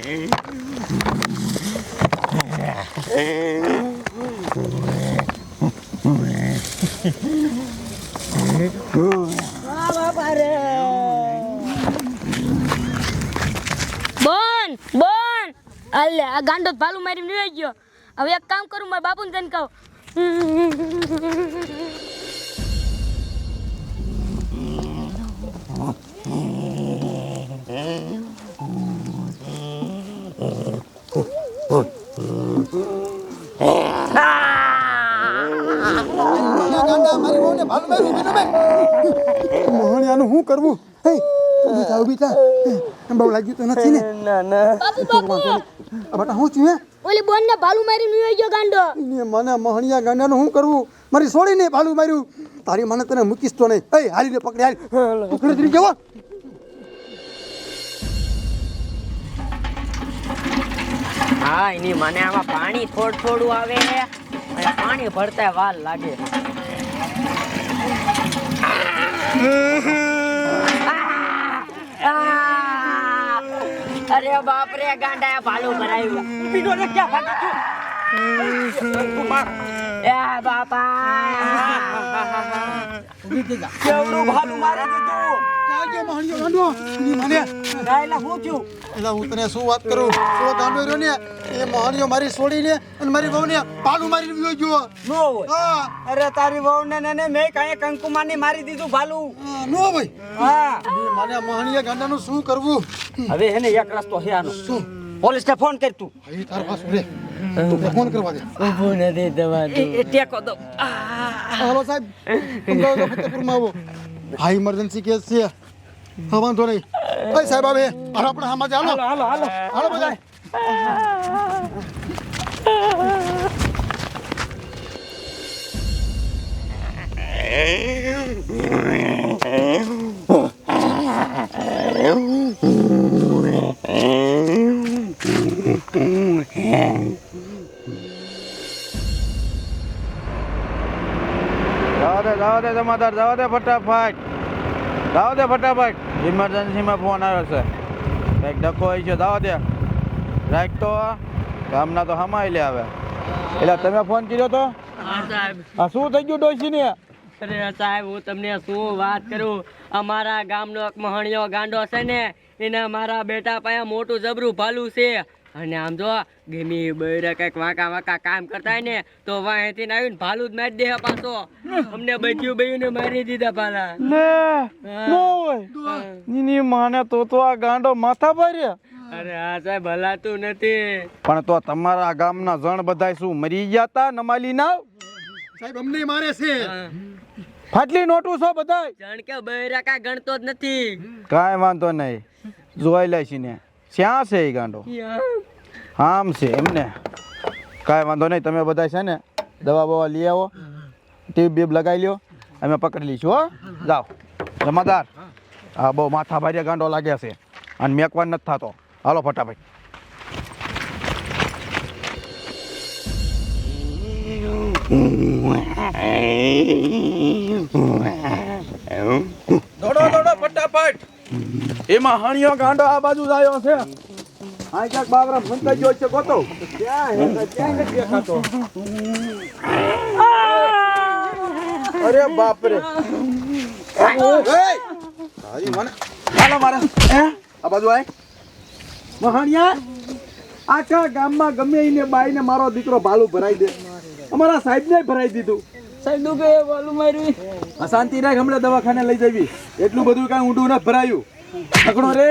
બોન બોન અલે આ ગાંડો ભાલું મારી નીકળી ગયો. હવે એક કામ કરું, મારા બાપુને જઈને કહું. મોહણિયાનું શું કરવું? બહુ લાગ્યું તો નથી ને? બટા હું છું? ઓલી બોન ને ભાલું મારી નીકળી ગયો ગાંડો. મને મોહણિયા ગાંડાનું શું કરવું? મારી છોડીને ભાલું માર્યું. તારી મને તને મૂકીશ તો નહીં. હાલીને પકડી હાલ. પકડી જવો. હા, એની મને આમાં પાણી થોડું આવે અને પાણી ભરતા વાર લાગે. અરે બાપ રે, ગાંડા ભાલું ભરાયું. બીજો ને ક્યાં ભાગી એ બાપા, કેવડું ભાલું મારી દીધું. મોહણિયો ગાંડો મને ગાયલા હું છું. એટલે હું તને શું વાત કરું? સો ગાંડો રહ્યો ને એ મોહણિયો મારી છોડીને અને મારી વહુને ભાલું મારી ગયો ગયો. નો હોય. અરે તારી વહુ ને મેં કઈ કંકુમાની મારી દીધું ભાલું. નો ભાઈ. હા, મને મોહણિયા ગાંડાનું શું કરવું? હવે એને એક રસ્તો છે આનો. શું? પોલીસને ફોન કર તું. એ તાર પાસે રે. તું ફોન કરવા દે. ઊભું નથી દવાતું. એ ટેકો દો. હાલો સાહેબ, અમદાવાદ ફતેપુરમાં આવો. હાઈ ઇમરજન્સી કેસ છે. હા, વાંધો નહીં. ઓય સાહેબ આવે. આપણે આમાં ચાલો. હાલો હાલો હાલો બધા. જાવ દે જમાદાર, જાવ દે ફટાફટ. ઇમરજન્સીમાં ફોન આવ્યો છે. કંઈક ડખો હોય છે, જાવ દે. રાખ તો ગામના તો હમાઈ લે આવે. એટલે તમે ફોન કર્યો તો? હા સાહેબ. આ શું થઈ ગયું ડોશી ને? અરે સાહેબ, હું તમને શું વાત કરું. અમારા ગામનો એક મહણિયો ગાંડો છે ને, એને મારા બેટા પાસે મોટું જબરું ભાલું છે. અને આમ જો ગમી બૈરા કઈક વાંકા કામ કરતા હોય ને તો વાંહેથી આવીને ભાલું જ મારી દે પાછો. અમને બચ્યું ને મારી દીધા ભાલા. લે નો હોય. ની માને તો આ ગાંડો માથા ભર્યા. અરે હા સાહેબ, હલાતું નથી. પણ તો તમારા ગામના જણ બધાય શું મરી ગયા તા નમાલી ના? સાહેબ અમને મારે છે. ફાટલી નોટું છો બધાય. જણ કે બૈરા કા ગણતો જ નથી. કાંઈ વાંધો નહીં, જોઈ લઈશ ને. શ્યાં છે એ ગાંડો? આમ છે એમને. કાંઈ વાંધો નહીં, તમે બધા છે ને દવા બવા લઈ આવો, ટીપ બીપ લગાવી લ્યો, અમે પકડી લઈશું. હો, જાઓ જમાદાર. હા, બહુ માથા ભારે ગાંડો લાગે છે અને મેકવાન નથી થતો. હાલો ફટાફટ. દોડો ફટાફટ. એમાં હણિયો ગાંડો આ બાજુ જ આવ્યો છે. આ ક્યાંક બાબરા ફંતાઈ ગયો છે. ગોતો ક્યાં નથી દેખાતો. અરે બાપ રે. હાલો મારે આ બાજુ આય. મહાણિયા, આખા ગામમાં ગમે એને બાઈને મારો દીકરો ભાલું ભરાઈ દે. અમારા સાહેબ ને ભરાઈ દીધું. સાહેબ નું કે ભાલું માર્યું. શાંતિ રાખ, હમણાં દવાખાને લઈ જવી. એટલું બધું કઈ ઊંડું ન ભરાયું. પકડો રે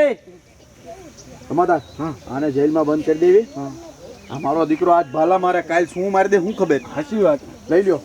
જમાદાર. આને જેલમાં બંધ કરી દેવી. આ મારો દીકરો આજ ભાલા મારે, કાલ શું મારી દે શું ખબર. સાચી વાત. લઈ લ્યો.